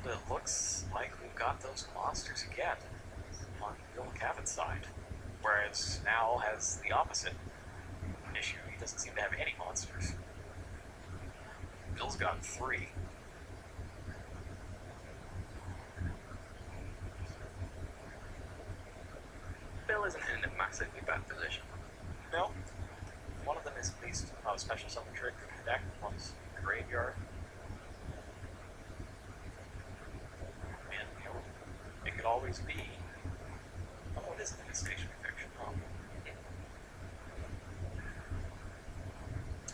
it looks like we've got those monsters again on McCavitt's side, whereas now has the opposite issue. He doesn't seem to have any monsters. Bill's got 3. Bill isn't in a massively bad position. No. One of them is at least a special summon trick deck. One's graveyard. And, it could always be... Oh, it is an station infection, huh?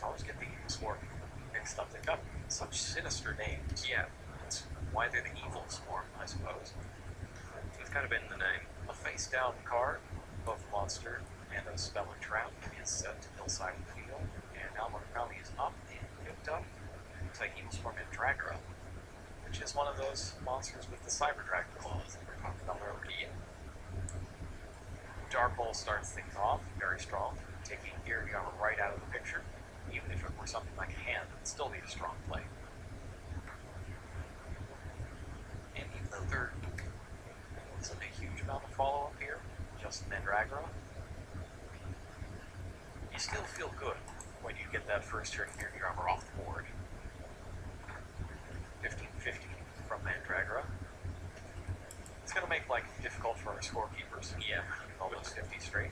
I always get the Evilswarm mixed up. They've got such sinister names. Yeah. That's why they're the Evilswarm, I suppose. It's kind of been in the name. A face-down card, both monster and a spell and trap, is set to hillside of the field, and now Murakami is up and picked up. Looks like Evilswarm and Dragger, which is one of those monsters with the Cyber Dragon claws that we were talking about earlier. Dark Hole starts things off very strong, taking Geargia right out of the picture. Even if it were something like a hand, it would still be a strong play. And even though there isn't a huge amount of follow-up here, just Mandragora, you still feel good when you get that first turn Geargia armor off the board. 15-50 from Mandragora. It's going to make life difficult for our scorekeepers. Yeah. Almost 50 straight.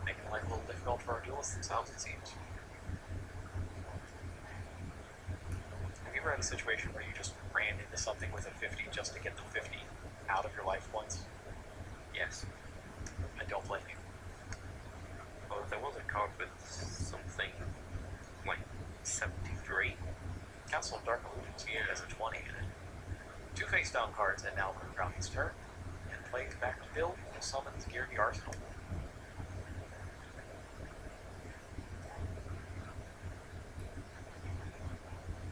Making life a little difficult for our duelists themselves, it seems. Have you ever had a situation where you just ran into something with a 50 just to get the 50 out of your life points? Yes. I don't blame you. Well, there was a card with something like 73. Council of Dark Illusions has a 20 in it. 2 face-down cards, and now Murakami's turn, and plays back to Bill, who summons Geargia Arsenal.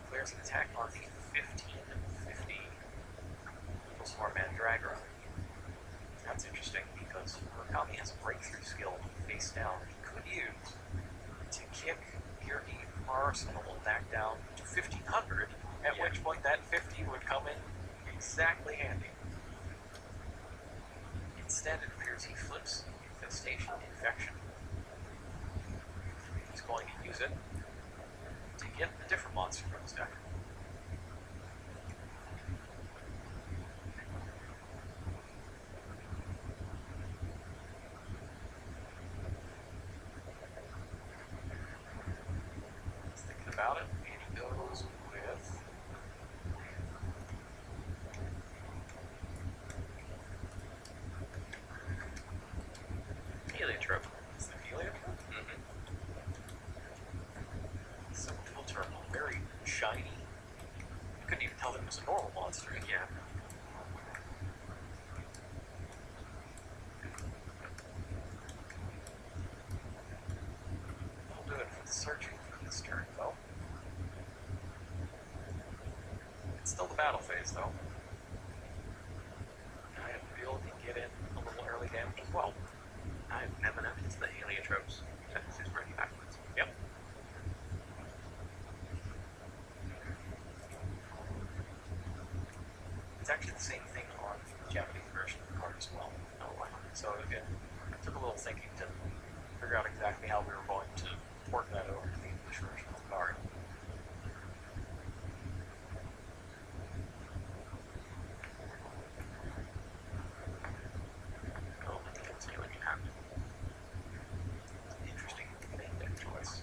Clears an attack on the 15-50 Evilswarm Mandragora. That's interesting, because Murakami has a breakthrough skill face down he could use to kick Geargia Arsenal back down to 1500, at which point that 50 would come in exactly handy. Instead, it appears he flips Infestation Infection. He's going to use it to get a different monster from his deck. About it, and he goes with Heliotrope. it's the Heliotrope. So dual terminal, very shiny. You couldn't even tell that it was a normal monster. Yeah. We'll do it for the searching for this turn, though. It's still the battle phase, though. I have the ability to get in a little early damage as well. I've never noticed the Heliotropes. This is really backwards. Yep. It's actually the same thing on the Japanese version of the card as well. Oh, wow. So again, it took a little thinking to figure out exactly how we were going to port that over to the English version of the card. Oh, I think it's healing in hand. Interesting main deck choice.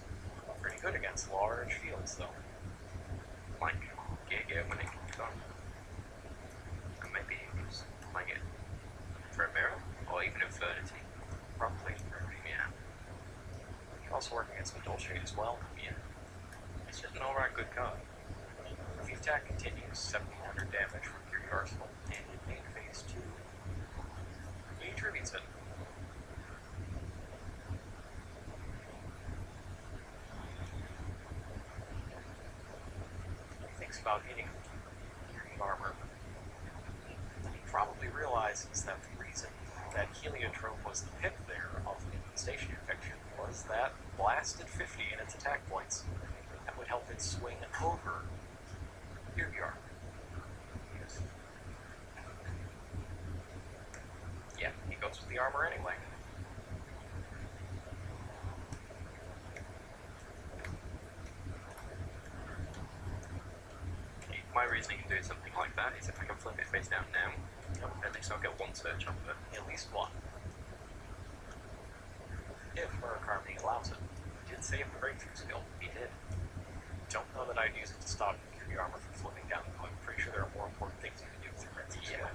Pretty good against large fields, though. Like Geargia when it comes on. And maybe it's playing it for a mirror, or even Infernity. Probably. Yeah. Also working against Dolce as well. Yeah. It's just an alright good card. The attack continues, 1700 damage from Geargia Arsenal, and in main phase 2, he tributes it. He thinks about hitting Geargia armor. He probably realizes that the reason that heliotrope was the pick there of Infestation Infection was that blasted 50 in its attack points. That would help it swing over Geargia. Yeah, he goes with the armor anyway. My reasoning in doing something like that is if I can flip it face down now, at least I'll get one search off of it. At least one. If Murakami allows it. He did save the breakthrough skill. He did. Don't know that I'd use it to stop your armor from flipping down. I'm pretty sure there are more important things you can do with your breakthrough skill.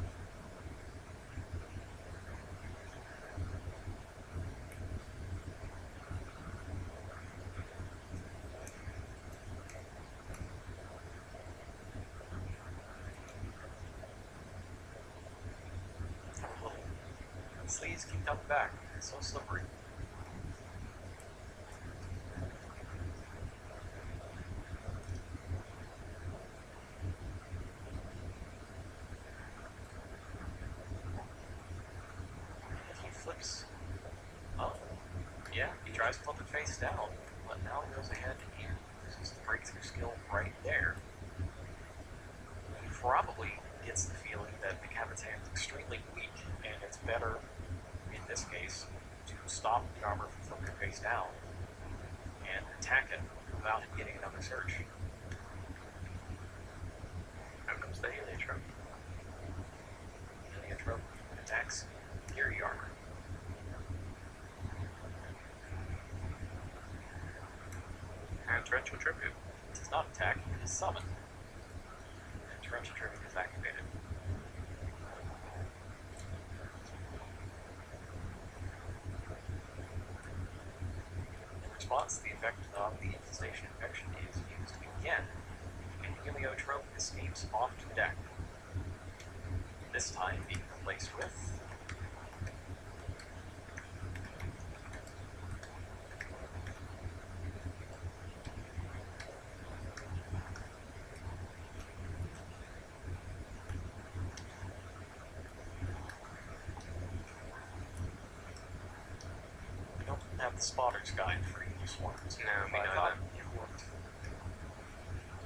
Sleeves keep coming back. It's so slippery. He flips. Oh. Yeah, he tries to flip it face down, but now he goes ahead and uses the breakthrough skill right there. He probably gets the feeling that McCavitt's hand is extremely weak, and it's better in this case, to stop the armor from flipping face down and attack it without it getting another surge. How comes the heliotrope? Heliotrope attacks Geargia armor. And torrential tribute. It does not attack, it is summoned. And torrential tribute is activated. The effect of the Infestation Infection is used again, and the heliotrope escapes off to the deck. This time being replaced with we don't have the spotter's guide for Evilswarms. No, me I neither. thought it worked.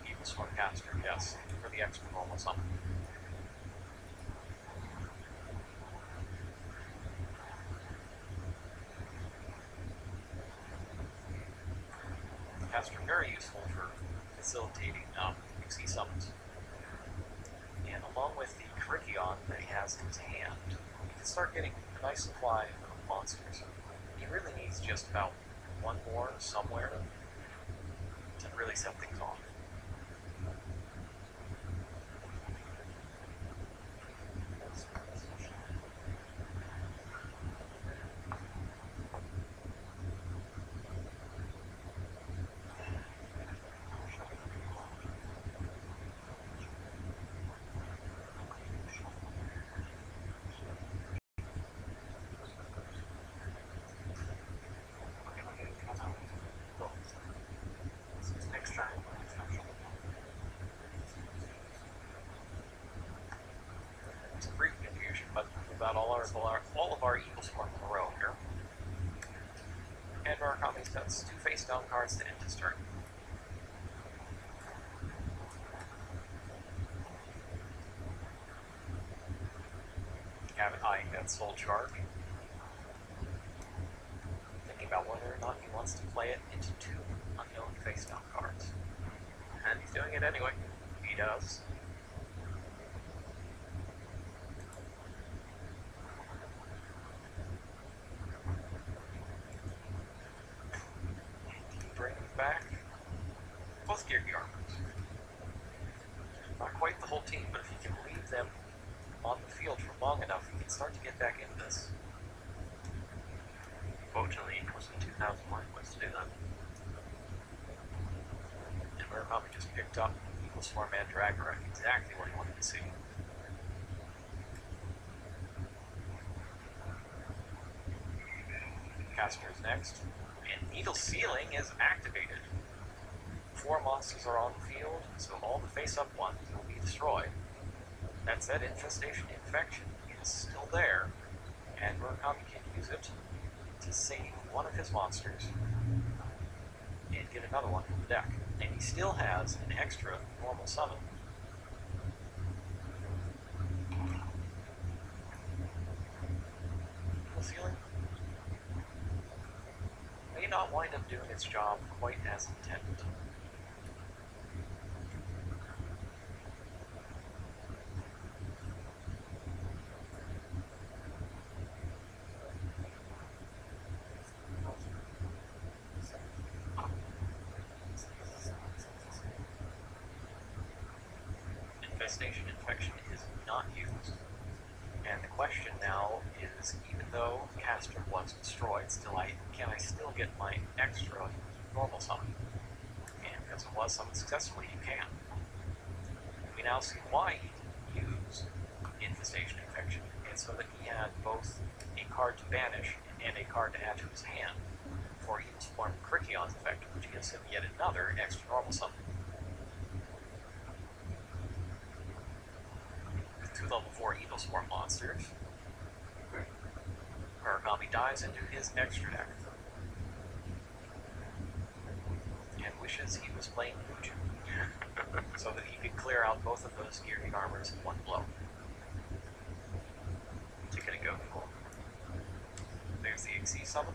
Evilswarm caster, yes, for the extra normal summon. Caster very useful for facilitating XE summons. And along with the Geargia that he has in his hand, he can start getting a nice supply of monsters. He really needs just about one more somewhere to really set things off. It's a brief confusion, but we've got all of our Evilswarm in a row here. And Murakami sets 2 face down cards to end his turn. McCavitt eyeing that soul charge. Thinking about whether or not he wants to play it into 2 unknown face down cards. And he's doing it anyway. He does. Bring back both Geargia armors. Not quite the whole team, but if you can leave them on the field for long enough, you can start to get back into this. Fortunately, it cost them 2,000 life points to do that. And Murakami just picked up Evilswarm and Dragora, exactly what he wanted to see. Caster is next, and Needle Sealing is activated. 4 monsters are on the field, so all the face-up ones will be destroyed. That said, Infestation Infection is still there, and Murakami can use it to save one of his monsters and get another one from the deck. And he still has an extra normal summon. The feeling may not wind up doing its job quite as intended. Infestation Infection is not used. And the question now is, even though Caster was destroyed, can I still get my extra normal summon? And because it was summoned successfully, you can. We now see why he didn't use Infestation Infection. And so that he had both a card to banish and a card to add to his hand for Evilswarm Crickeon's effect, which gives him yet another extra normal summon. Two level 4 Evilswarm monsters. Murakami dives into his extra deck and wishes he was playing Yugioh so that he could clear out both of those Geargia armors in one blow. What's he gonna go for? There's the XC summon.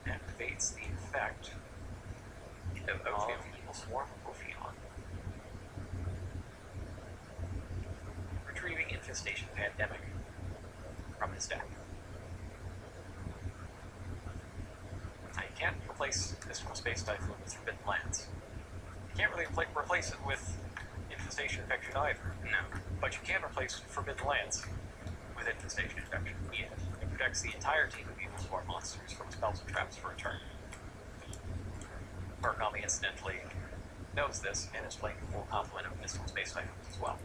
And activates the effect of Evilswarm Ophion. Retrieving Infestation Pandemic from his deck. Now you can't replace Mystical Space Typhoon with Forbidden Lands. You can't really replace it with Infestation Infection either. No. But you can replace Forbidden Lands with Infestation Infection. Yeah. It protects the entire team of Evilswarm monsters from spells and traps for a turn. Murakami incidentally knows this and is playing the full complement of Mystical Space Typhoons as well.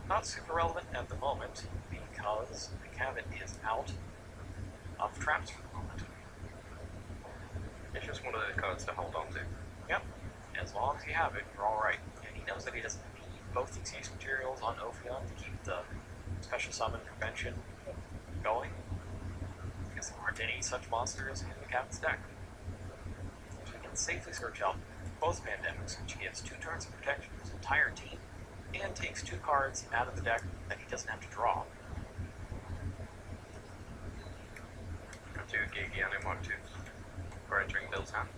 Not super relevant at the moment because McCavitt is out of traps for the moment. It's just one of those cards to hold on to. Yep. As long as you have it, you're alright. And he knows that he doesn't need both the exchange materials on Ophion to keep the special summon prevention going, because there aren't any such monsters in McCavitt's deck. So he can safely search out both Pandemics, which gives 2 turns of protection to his entire team, and takes 2 cards out of the deck that he doesn't have to draw. 2 Geargia and Mark 2 for entering Bill's hand.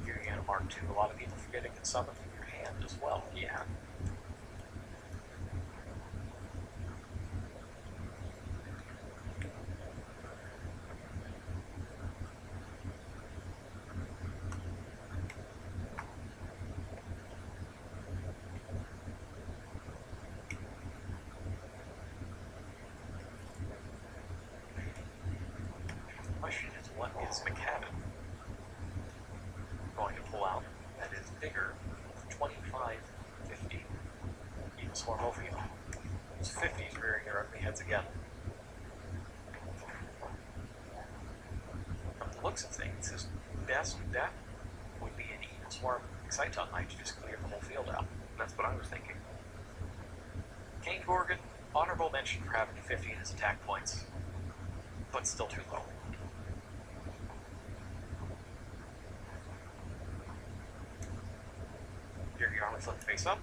Geargia Mark 2, a lot of people forget it can summon from your hand as well. Yeah. The question is, what is McCavitt going to pull out that is bigger than 25-50 Evilswarm Ophion? Those 50s rearing their ugly heads again. From the looks of things, his best bet would be an Evilswarm Exciton Knight to just clear the whole field out. That's what I was thinking. Kane Gorgon, honorable mention for having 50 in his attack points, but still too low. Geargia Armor flipped face up.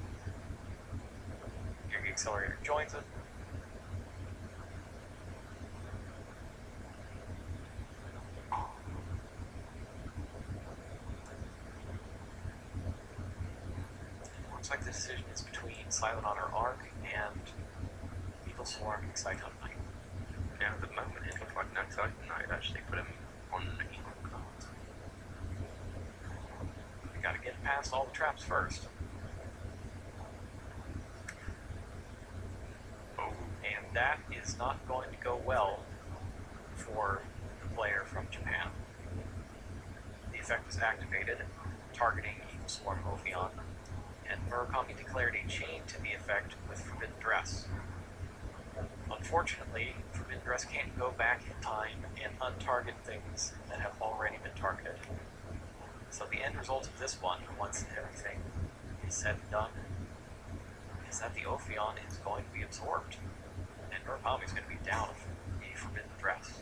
Geargia Accelerator joins it. Looks like the decision is between Silent Honor Arc and Evilswarm Exciton Knight. Yeah, at the moment it looks like an Exciton Knight actually put him on an equal cards. We gotta get past all the traps first. Oh. And that is not going to go well for the player from Japan. The effect is activated, targeting Evilswarm Ophion, and Murakami declared a chain to the effect with Forbidden Dress. Unfortunately, Forbidden Dress can't go back in time and untarget things that have already been targeted. So the end result of this one, once everything is said and done, is that the Ophion is going to be absorbed, and Murakami is going to be down a Forbidden Dress.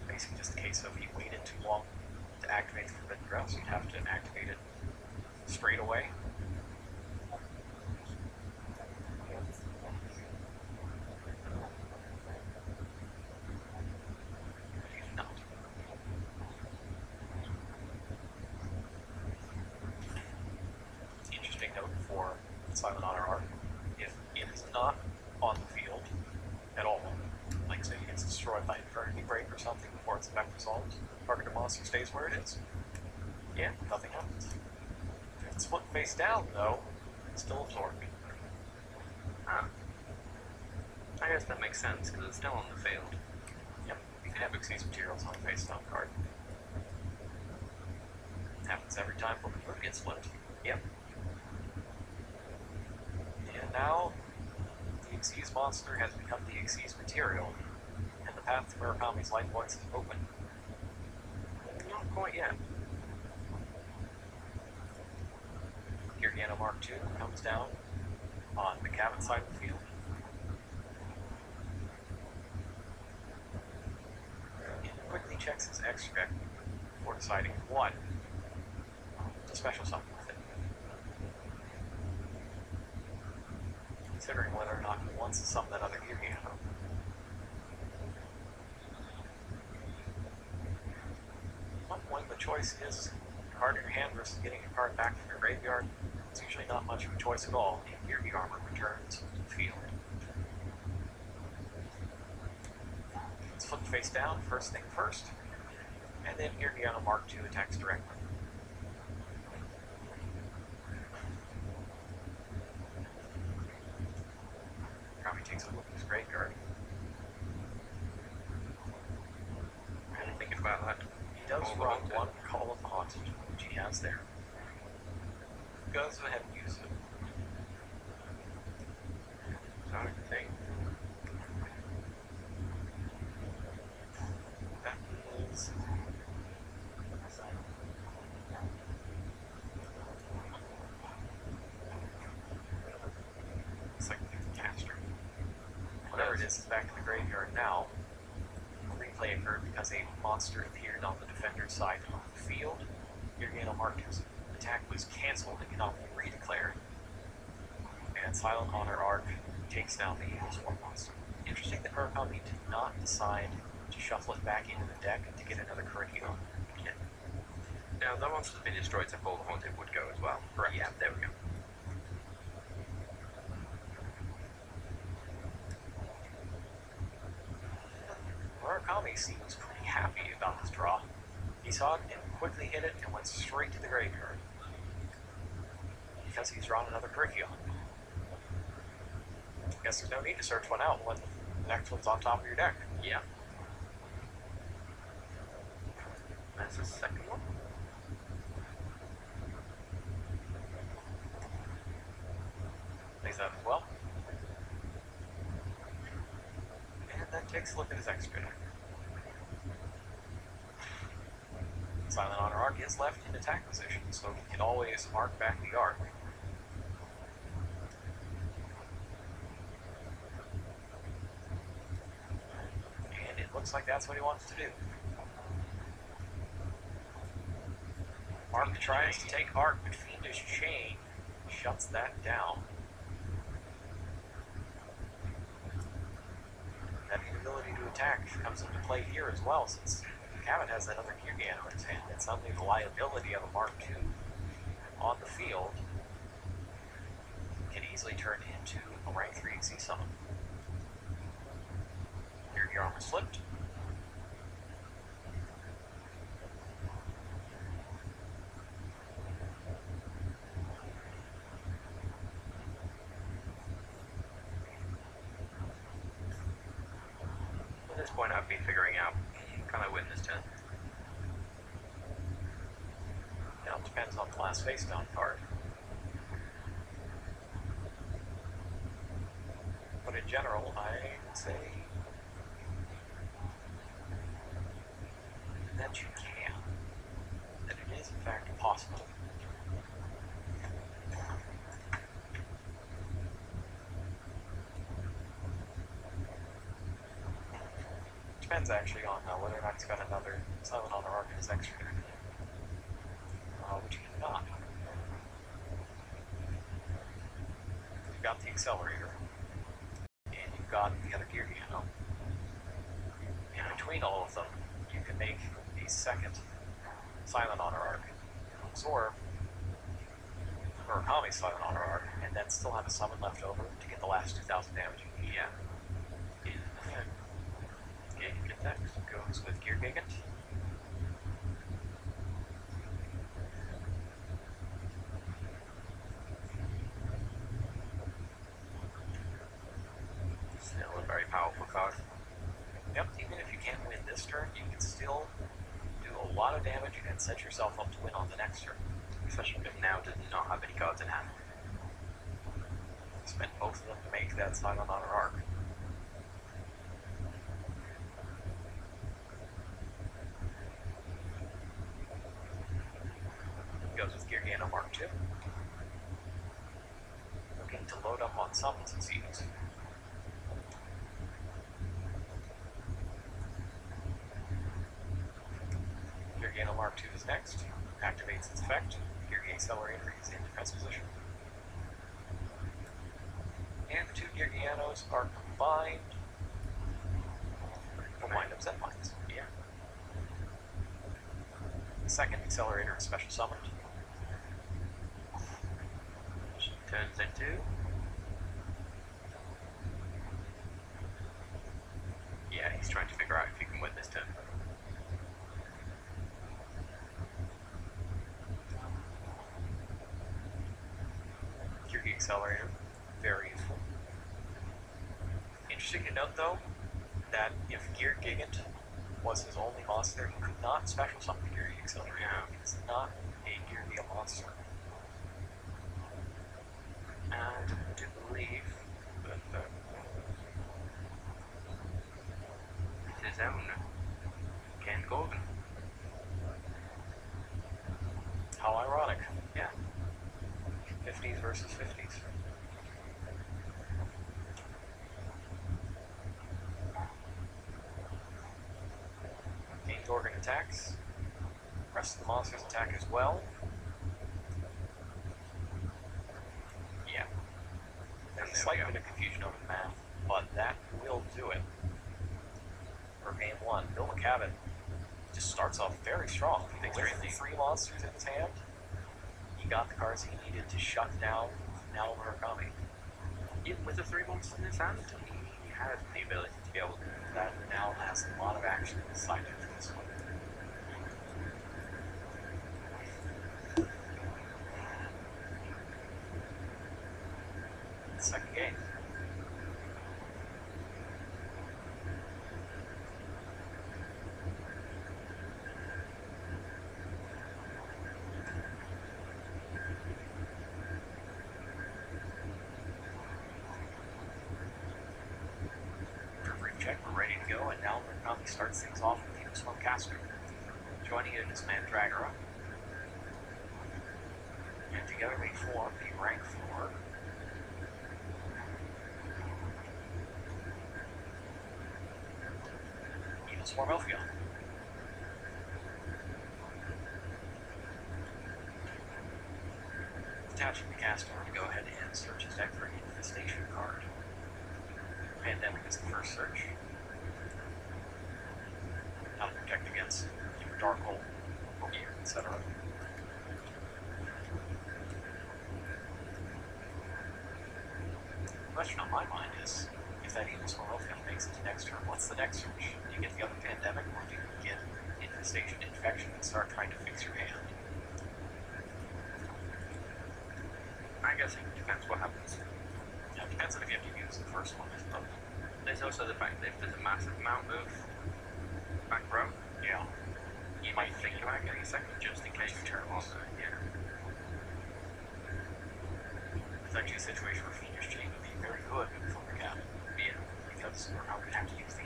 Basically just a case of he waited too long to activate the Forbidden Dress. You'd have to activate it straight away. Not. Interesting note for Silent Honor Arc. If it is not on the field at all, like say it gets destroyed by Eternity Break or something before its effect resolves, targeted monster stays where it is. Yeah, nothing happens. If it's flipped face down, though, it's still absorbed. Huh. I guess that makes sense, because it's still on the field. Yep, you can have Xyz materials on a face down card. Happens every time Book of Moon gets flipped. Yep. And now, the Xyz monster has become the Xyz material, and the path to Murakami's life points is open. Not quite yet. Geargia Mark II comes down on McCavitt's side of the field. And quickly checks his extra before deciding what to special summon with it. Considering whether or not he wants to summon that other Geargia. At some point the choice is a card in your hand versus getting a card back from your graveyard. It's usually not much of a choice at all, and Geargia Armor returns to the field. It's flipped face down, first thing first, and then Geargia Mark II attacks directly. Murakami takes a look at his graveyard. I'm thinking about that. He does run one Call of the Haunted, which he has there. Goes ahead and use it. So I think That is... It's like the caster. Whatever it is back in the graveyard now. Replay occurred because a monster appeared on the defender's side of the field. Geargia Mark II's attack was cancelled and cannot be redeclared. And Silent Honor Arc takes down the Evilswarm monster. Interesting that Murakami did not decide to shuffle it back into the deck to get another curriculum. yeah. Now that monster's been destroyed, so Ball the Haunted would go as well. Correct. Yeah, there we go. Murakami seems pretty happy about his draw. He saw it and quickly hit it and went straight to the graveyard. Because he's drawn another curriculum. Guess there's no need to search one out when the next one's on top of your deck. Yeah. That's the second one. Plays that as well. And then takes a look at his extra deck. Silent Honor Arc is left in attack position, so he can always arc back the arc. And it looks like that's what he wants to do. Arc tries to take Arc, but Fiendish Chain shuts that down. That inability to attack comes into play here as well, since McCavitt has that other Geargia in his hand, and suddenly the liability of a Mark II on the field can easily turn into a rank 3 XC summon. Geargia Armor's flipped. At this point, I'd be figuring out, can I win this turn? Now it depends on the last face down card. But in general, I would say that you can. That it is, in fact, possible. Depends, actually, on whether or not he's got another Silent Honor arc in his extra deck. Which he does not. You've got the Accelerator. And you've got the other Geargia. In between all of them, you can make a second Silent Honor arc, absorb Murakami's Silent Honor arc, and then still have a summon left over to get the last 2,000 damage. Yeah. In effect. Gigant next Goes with Geargia. Still a very powerful card. Yep, even if you can't win this turn, you can still do a lot of damage and set yourself up to win on the next turn. Especially if now does not have any cards in hand. Spend both of them to make that Silent Honor arc. Goes with Geargia Mark II. Looking to load up on summons, it seems. Geargia Mark II is next. Activates its effect. Geargia Accelerator is in defense position. And the two Geargianos are combined for windups and mines. Yeah. The second Accelerator is special summoned. Which turns into... Yeah, he's trying to figure out if he can win this turn. Geargia Accelerator, very useful. Interesting to note, though, that if Geargia was his only monster, he could not special summon the Geargia Accelerator. Yeah. It's not a Geargia monster. And to believe that his own Ken Gorgon. How ironic. Yeah. 50s versus 50s. King Gorgon attacks. Rest of the monsters attack as well. Yeah. There's a slight bit of confusion over the math, but that will do it for game one. Bill McCavitt just starts off very strong. With the three monsters in his hand, he got the cards he needed to shut down now Murakami. Even with the three monsters in his hand, he had the ability to be able to... That now has a lot of action inside of this one. Second game. Check, we're ready to go, and now Murakami starts things off with the Evilswarm caster. Joining in is Mandragora. And together they form the rank 4 Evilswarm Elfion. Attaching the caster to go ahead and search his deck for an Infestation card. Pandemic is the first search. How to protect against Dark Hole, Gear, etc. The question on my mind is, if that Evilswarm Elfion makes it to next turn, what's the next search? Do you get the other Pandemic, or do you get Infestation, Infection, and start trying to fix your hand? I guess it depends what happens. Yeah, it depends on if you have to use the first one, I suppose. There's also the fact that if there's a massive amount of back row, Yeah. you might think about getting a second just in case you turn on there. Yeah. It's actually a situation where Phoenix Chain would be very good for McCavitt. because we're not going to have to use the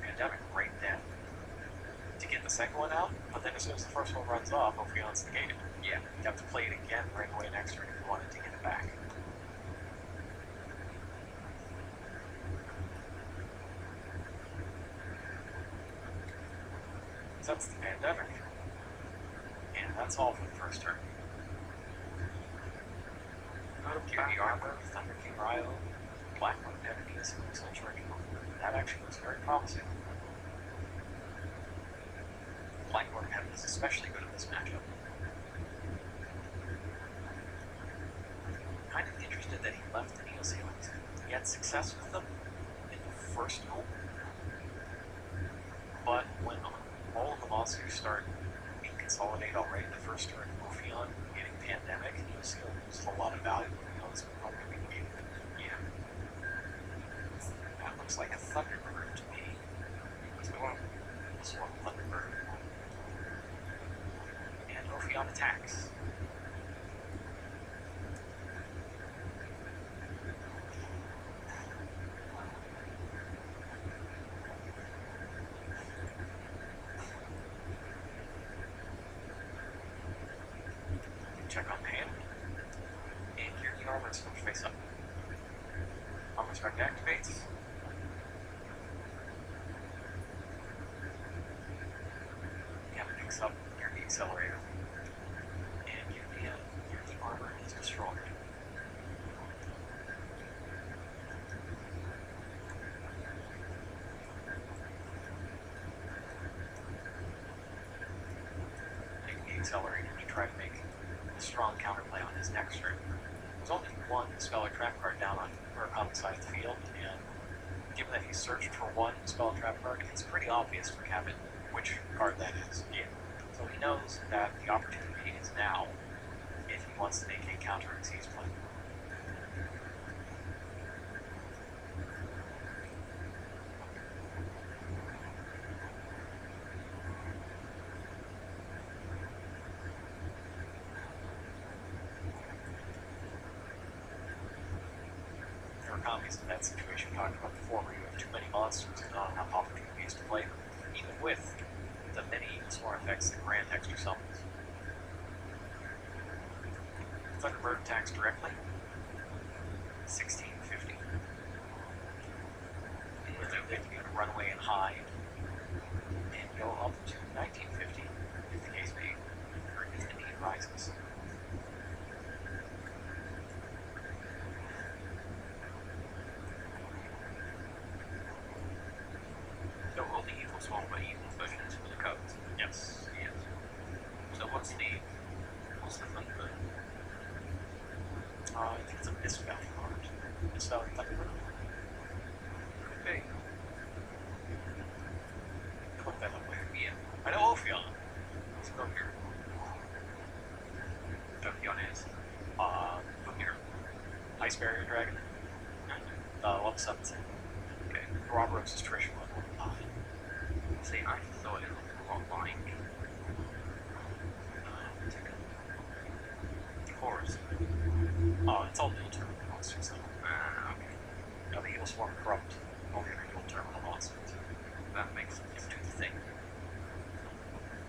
pandemic right then to get the second one out, but then as soon as the first one runs off, Ophion's negated. Yeah. You have to play it again right away next turn if you wanted to get it back. So that's the pandemic. And that's all for the first turn. Geargia Armor, Thunder King Ryo, Black One Enemies, Soul Charge. That actually looks very promising. Black One Enemies is especially good in this matchup. Kind of interested that he left the Neo Ceilings. He had success with them in the first duel, but when all of the monsters start being consolidated already in the first turn, Ophion getting Pandemic, Neo Ceiling loses a lot of value. Yeah. That looks like a Thunderbird to me. Swarm Thunderbird. And Ophion attacks. Check on the hand. And Geargia Armor is going to face up. Armor Strike activates. Captain picks up Geargia Accelerator. And Geargia Armor is destroyed. Taking the Accelerator to try to make a strong counterplay on his next turn. There's only one spell or trap card down on Murakami's side of the field, and given that he's searched for one spell or trap card, it's pretty obvious for McCavitt which card that is. Yeah. So he knows that the opportunity is now if he wants to make a counter Xyz play. Murakami's in that situation we talked about before, where you have too many monsters and not enough opportunities to play them, even with the many Evilswarm effects that grant extra summons. Thunderbird attacks directly. 1650. With a 50 to run away and hide. And go up to 1950 if the case may, or if the need rises. So all the Evilswarm are evil versions for the codes? Yes. Yes. So what's the Thunderbird? I think it's a misvalue card. Misvalue Thunderbird. Could be. Look that up later. Yeah. I know Ophion. Let's go here. Ophion is. Look here. Ice Barrier Dragon. Level 17. Okay. Roberts' Trish level 9. See, I thought it looked a lot like Horus. It's all dual terminal monsters though. Okay. Now the Evilswarm corrupt only are dual terminal monsters. That makes sense. Do the thing.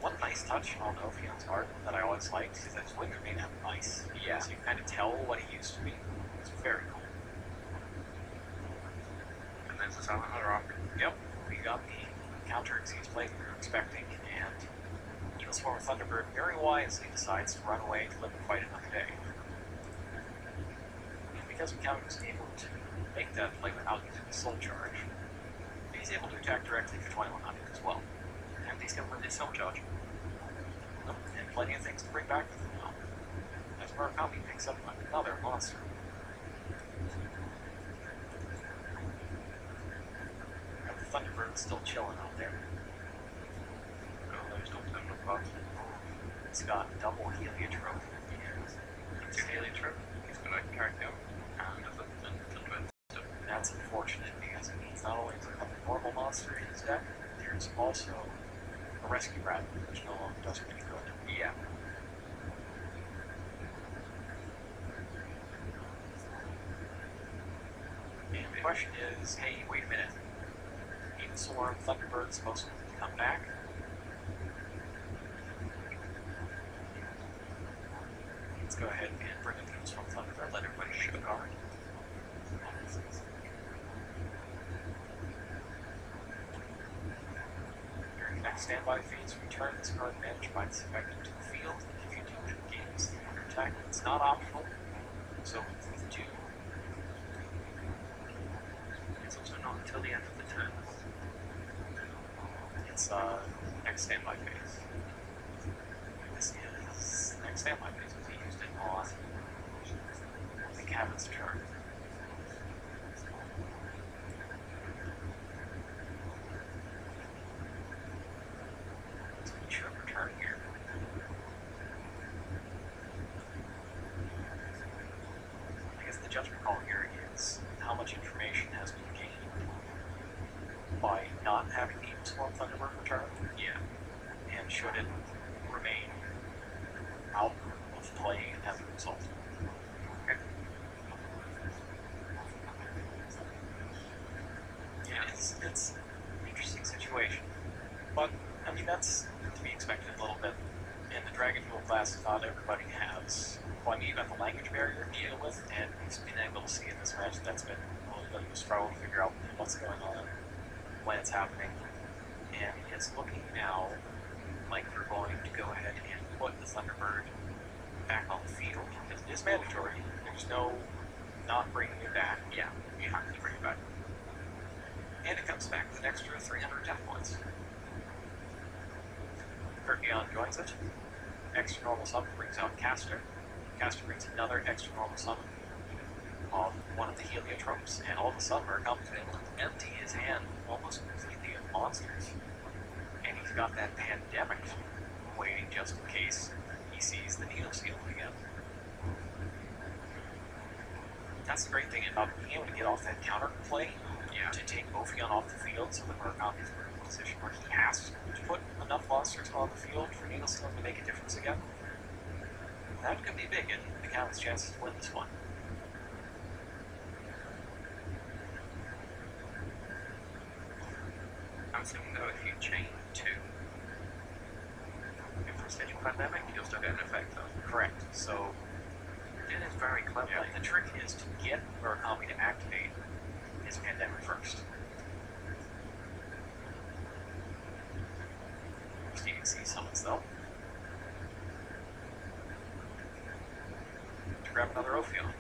One nice touch on Ophion's art that I always liked is that his wings are made out of ice. Yeah. So you can kind of tell what he used to be. It's very cool. And there's a Silent Hunter arc. Yep. We got the counter Xyz play we were expecting, and Evilswarm Thunderbird very wisely decides to run away to live and fight another day. And because McCavitt was able to make that play without using the soul charge, he's able to attack directly for 2100 as well. And he's going to his soul charge. And plenty of things to bring back with him now. As Murakami picks up another monster. And the Thunderbird's still chilling out there. Oh, there's no terminal parts. It's got double heliotrope. It's a heliotrope. He's going to carry out and Thunderbird. That's unfortunate because it means not only does it have a normal monster in his deck, there's also a rescue rat, which no longer does pretty good. Yeah. And question is, hey, wait a minute. Evilswarm Thunderbird's supposed to come back. Let's go ahead and bring in the Evilswarm Thunderbird, let everybody shoot a card. During the next standby phase, return this card managed by this effect into the field. If you do, it gains the under attack. It's not optional, so with 2. It's also not until the end of the turn. It's next standby phase. This is next standby phase. We used it on McCavitt's turn. So we should return here. I guess the judgment call here is how much information has been gained by not having the Evilswarm Thunderbird return. Yeah. And should it remain out of play as a result. Okay. Yeah, it's an interesting situation. But, I mean, that's to be expected a little bit. In the Dragon Duel class, not everybody has, well, I mean, you've got the language barrier to deal with, and we've been able to see in this match that's been a little bit of a struggle to figure out what's going on, when it's happening. And it's looking now like we're going to go ahead and put the Thunderbird back on the field. Because it is mandatory. There's no not bringing it back. Yeah, you have to bring it back. And it comes back with an extra 300 attack points. Geargia joins it. Extra normal summon brings out Caster. Caster brings another extra normal summon of one of the heliotropes, and all of a sudden Murakami's able to empty his hand almost completely of monsters. And he's got that pandemic waiting just in case he sees the needle seal again. That's the great thing about being able to get off that counter play, to take Ophion off the field, so that Murakami's in a position where he has to put enough monsters on the field for needle seal to make a difference again. That could be big in McCavitt's chances to win this one. I'm assuming though if you chain 2 Infrastigial Pandemic, you'll still get an effect though. Correct. So it is very clever. Yeah, the trick is to get Murakami to activate his pandemic first. Steven C summons though. To grab another Ophion.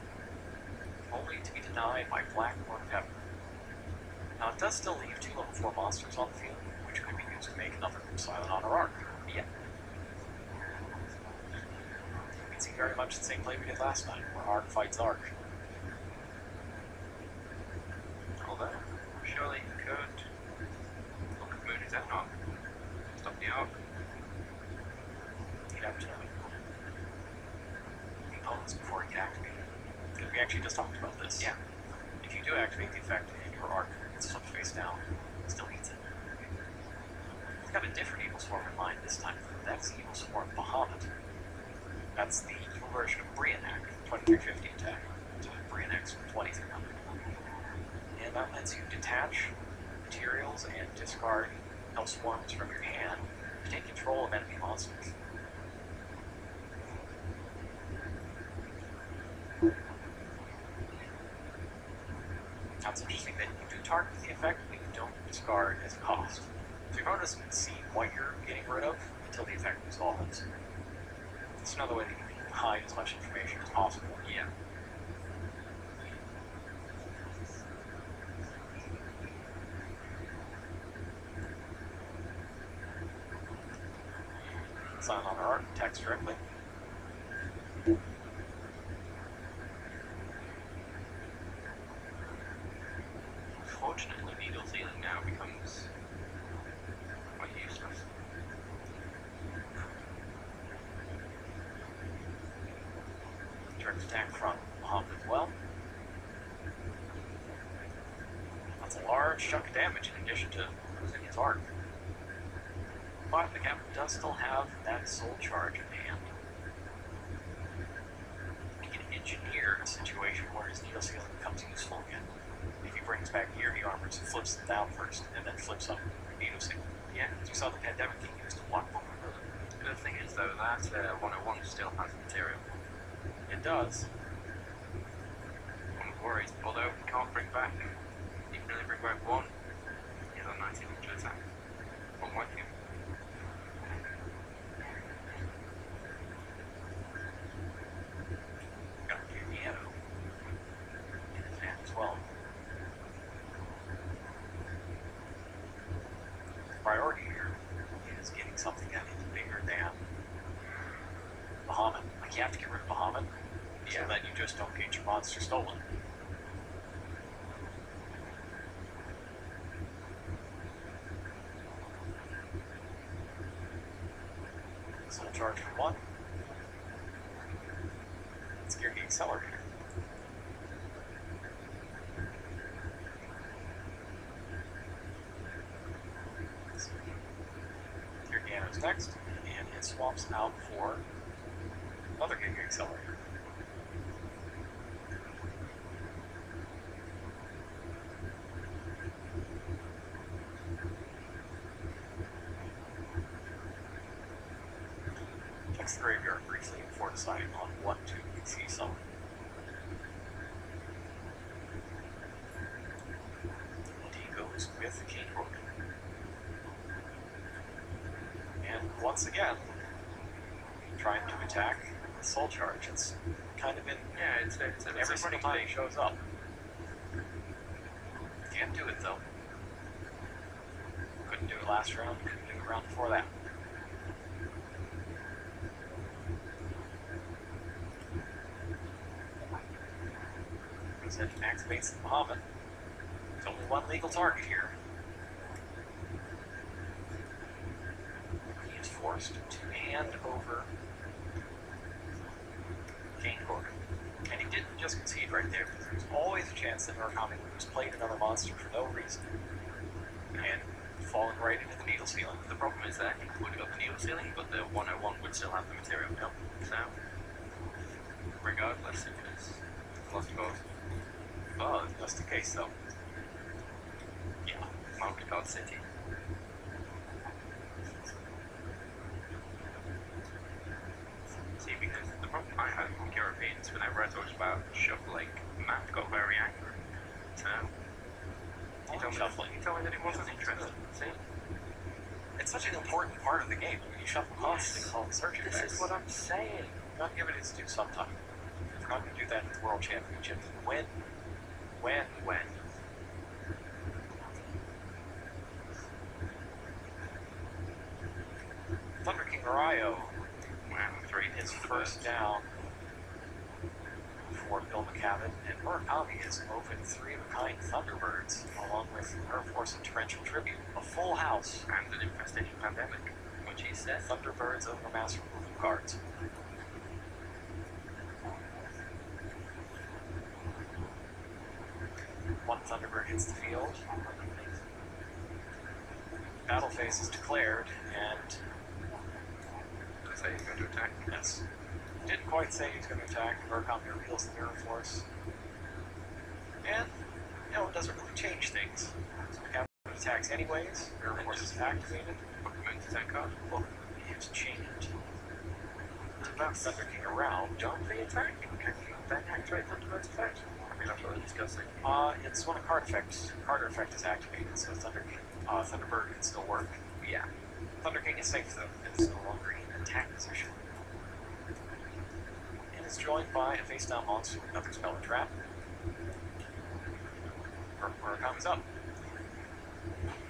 Only to be denied by Black or Pepper. Now it does still leave 2 level 4 monsters on the field, which could be used to make another Silent Honor Arc. Yeah. You can see very much the same play we did last night, where Arc fights Arc. Although, surely you could look at Moon Xenon, stop the arc. He'd have to know the opponents before he can activate it. Because we actually just talked about this. Yeah. If you do activate the effect and your Arc gets flipped face down, it still eats it. I've got a different Evilswarm in mind this time. That's Evilswarm Bahamut. That's the evil version of Brianak, 2350 attack. So Brianak's 2300. And that lets you detach materials and discard Evilswarms from your hand to take control of enemy monsters. Now it's interesting that you do target the effect, but you don't discard as a cost. So your opponent doesn't see what you're getting rid of until the effect resolves. It's another way that you can hide as much information as possible. Yeah. Silent Honor Arc attacks directly. Fortunately, needle sealing now becomes quite useless. Direct attack from Bahamut as well. That's a large chunk of damage in addition to losing his arc. But the captain does still have that soul charge in hand. He can engineer a situation where his needle sealing becomes useful again. If you bring first, and then flips up Needle Single. Yeah. As you saw the Pandemic King used one. The good thing is though that 101 still has material. It does. I'm worried, although we can't bring back, you can only bring back one. He's on 1900 attack. One white cube. Got Yugioh in his hand as well. The priority here is getting something that is bigger than Bahamut. Like, you have to get rid of Bahamut so that you just don't get your monster stolen. Soul charge for 1. It's Geargia Accelerator. Geargia's next, and it swaps out for another Geargia Accelerator. Checks the graveyard briefly before deciding on what to see some. And he goes with the King Book. And once again, trying to attack the Soul Charge. It's kind of been every single time he shows up. Can't do it though. Couldn't do it last round, couldn't do it round before that. It activates the Bahamut. There's only one legal target here. He is forced to hand over King Book. And he didn't just concede right there, because there's always a chance that Murakami would just played another monster for no reason and fallen right into the needle ceiling. The problem is that he would have got the needle ceiling, but the 101 would still have the material. Yep. So, regardless, it was lost cause. Oh, just in case though. Yeah. Multicard City. See, because the problem I had with Europeans, whenever I talked about shuffling, Matt got very angry. So, he told me that he wasn't interested. See? It's such an important part of the game. You shuffle constantly called search effects. This is what I'm saying. You're not giving it its due sometime. You're not going to do that at the World Championship. When? Thunder King Ryo is first down for Bill McCavitt, and Murakami has opened 3 of a kind Thunderbirds, along with Nerve Force and Torrential Tribute, a full house, and an Infestation Pandemic, which he said Thunderbirds over mass removal cards. One Thunderbird hits the field. Battle phase is declared, and say he's going to attack. Yes. Didn't quite say he was going to attack. Murakami reveals the Mirror Force. And, it doesn't really change things. So McCavitt attacks anyways. Mirror Force is activated. Pokemon attack card. Well, it's changed. About Thunder King around. Don't they attack? Can you then activate Thunderbird's effect? I mean, that's really disgusting. It's when a card effect is activated, so Thunderbird can still work. Yeah. Thunder King is safe though, it is no longer in attack position. And is joined by a face down monster with another spell and trap. Murakami's up.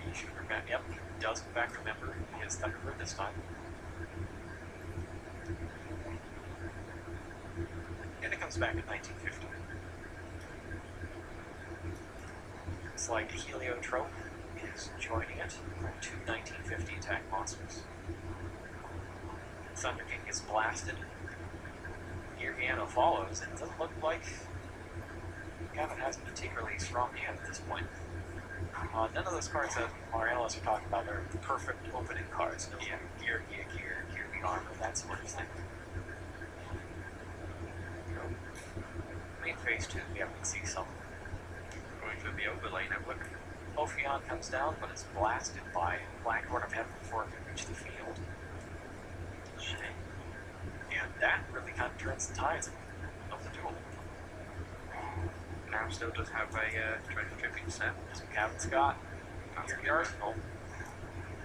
He should remember, yep, he does in fact remember his Thunderbird this time. And it comes back in 1950. It's like a heliotrope is joining it from 2 1950 attack monsters. Thunder King gets blasted. Geargia follows, and it doesn't look like Gavin has a particularly strong hand at this point. None of those cards that our analysts are talking about are the perfect opening cards. No Geargia, Geargia armor, that sort of thing. Main phase 2, we have to see some. Going through the overlay network. Ophion comes down, but is blasted by Blackhorn of Heaven before it can reach the field. Shame. And that really kind of turns the tides of the duel. Now still does have a treasure tribute set. So McCavitt's got Geargia Arsenal,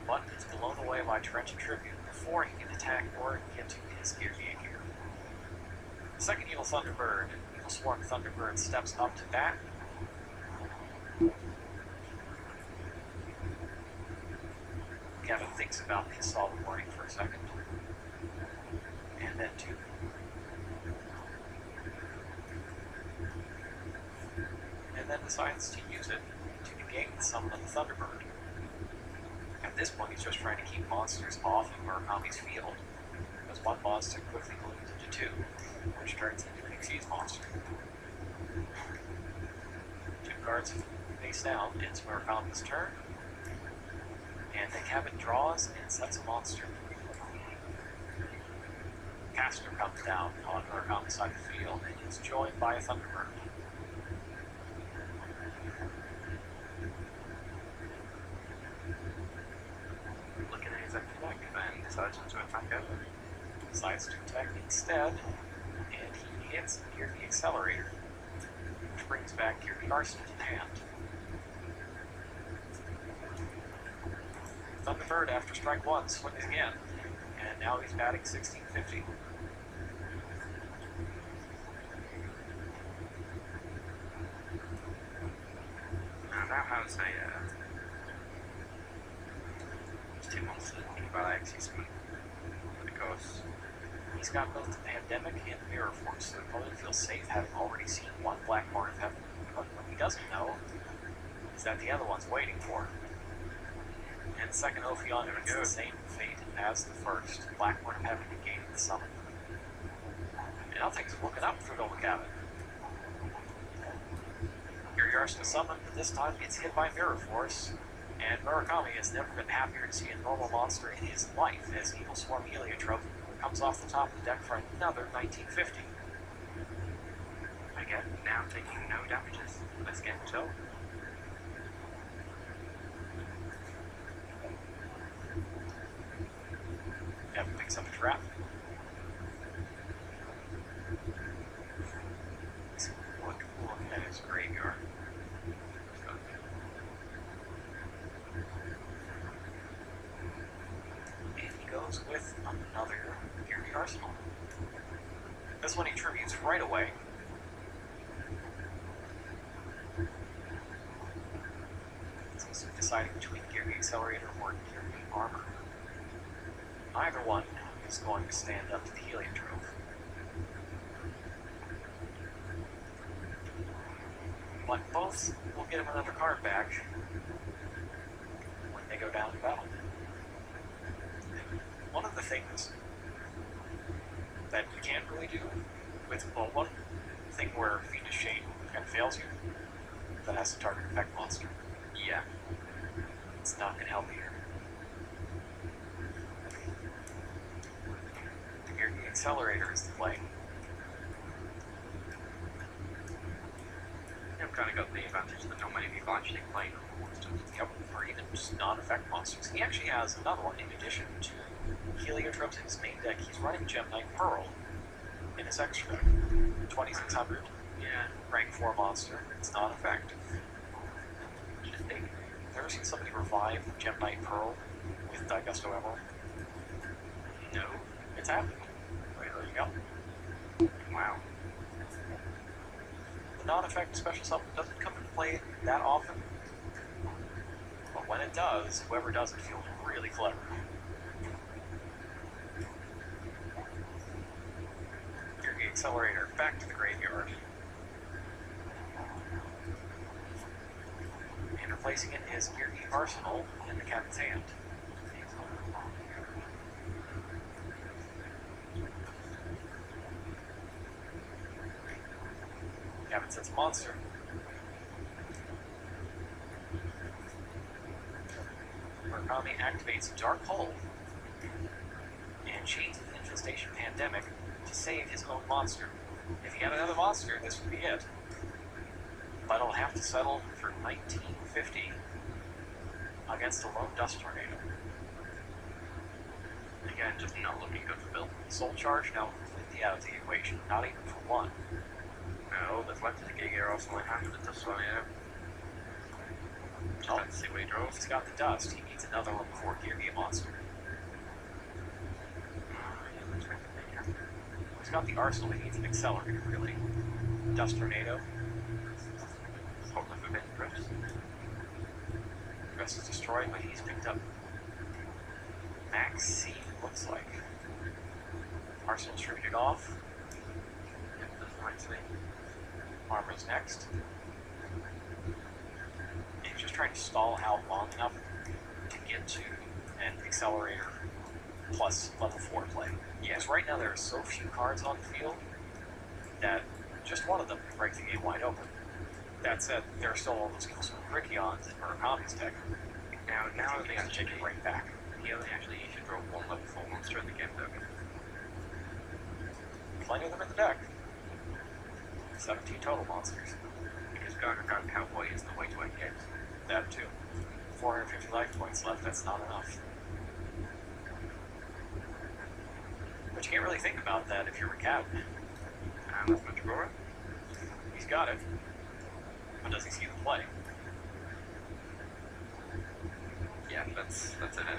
but it's blown away by Treasure Tribute before he can attack or get to his Geargia gear. The second Evil Thunderbird, Evilswarm Thunderbird, steps up to bat. McCavitt thinks about the assault warning for a second, and then two. And then decides to use it to negate the summon of the Thunderbird. At this point, he's just trying to keep monsters off of Murakami's field, because one monster quickly balloons into two, which turns into an Xyz monster. Two cards face down, it's Murakami's turn, and McCavitt draws and sets a monster. Caster comes down on Murakami's side of the field, and is joined by a Thunderbird. Looking at his attack and decides to attack over. Decides to attack instead, and he hits Geargia Accelerator, which brings back Geargia Arsenal to hand. Thunderbird, after strike one, swings again, and now he's batting 1650. Now has two monsters by Xyz, because He's got both the Pandemic and Mirror Force, so he probably feels safe having already seen one Blackhorn of Heaven. But what he doesn't know is that the other one's waiting for him. And the second Ophion has the same fate as the first. Blackhorn of Heaven negating the summon. And now things are looking up for McCavitt. Geargia Arsenal summoned, but this time gets hit by Mirror Force. And Murakami has never been happier to see a normal monster in his life as Evilswarm Heliotrope comes off the top of the deck for another 1950. again, now taking no damages. Let's get to Evan picks up a trap. Look at his graveyard. And he goes with another Geargia Arsenal. This one he tributes right away. So he's deciding between Geargia Accelerator or Geargia Armor. Either one is going to stand up to the Heliotrope. But both will get him another card back when they go down to battle. One of the things that you can't really do with, well, one thing where Fiendish Shade kind of fails you, that has to target effect monster. yeah. It's not going to help you here. The Geargia Accelerator is the play. I've kind of got the advantage that not many people actually play normal monsters. Yep, or even just non-effect monsters. He actually has another one in addition to Heliotropes in his main deck. He's running Gem Knight Pearl in his extra deck. 2600. Yeah. Rank 4 monster. It's non-effective. Ever seen somebody revive Gem Knight Pearl with Digusto Emerald? No. It's happening. Right, there you go. Wow. The non-effective special summon doesn't come into play that often. But when it does, whoever does it feels really clever. Geargia Accelerator back to the graveyard. And replacing it is Geargia Arsenal in the captain's hand. Captain sets a monster. Murakami activates Dark Hole and chains the Infestation Pandemic to save his own monster. If he had another monster, this would be it. But it'll have to settle for 1950 against a lone dust tornado. Again, just not looking good for Bill. Soul Charge now completely out of the equation, not even for one. No, there's left to Geargia also in hand with the dust tornado. Just have to see what he draws. He's got the dust. He needs another one before Geargia monster. He's got the arsenal. He needs an accelerator, really. Dust tornado. Hopefully for Bit Drifts. Dress is destroyed, but he's picked up Max C, looks like. Arsenal distributed off. Yep, that's right, see. Armor's next. He's just trying to stall out long enough to get to an accelerator plus level 4 play. Because right now there are so few cards on the field that just one of them can break the game wide open. That said, there are still all those skills from Rickyon's and Murakami's deck. Now I think I take it right back. he only actually should draw one level 4 monster in the game, though. Plenty of them in the deck. 17 total monsters. Because Gargoyle Cowboy is the way to end games. That too. 450 life points left, that's not enough. But you can't really think about that if you're McCavitt. And that's Murakami. He's got it. But does he see the play? Yeah, that's it anyway.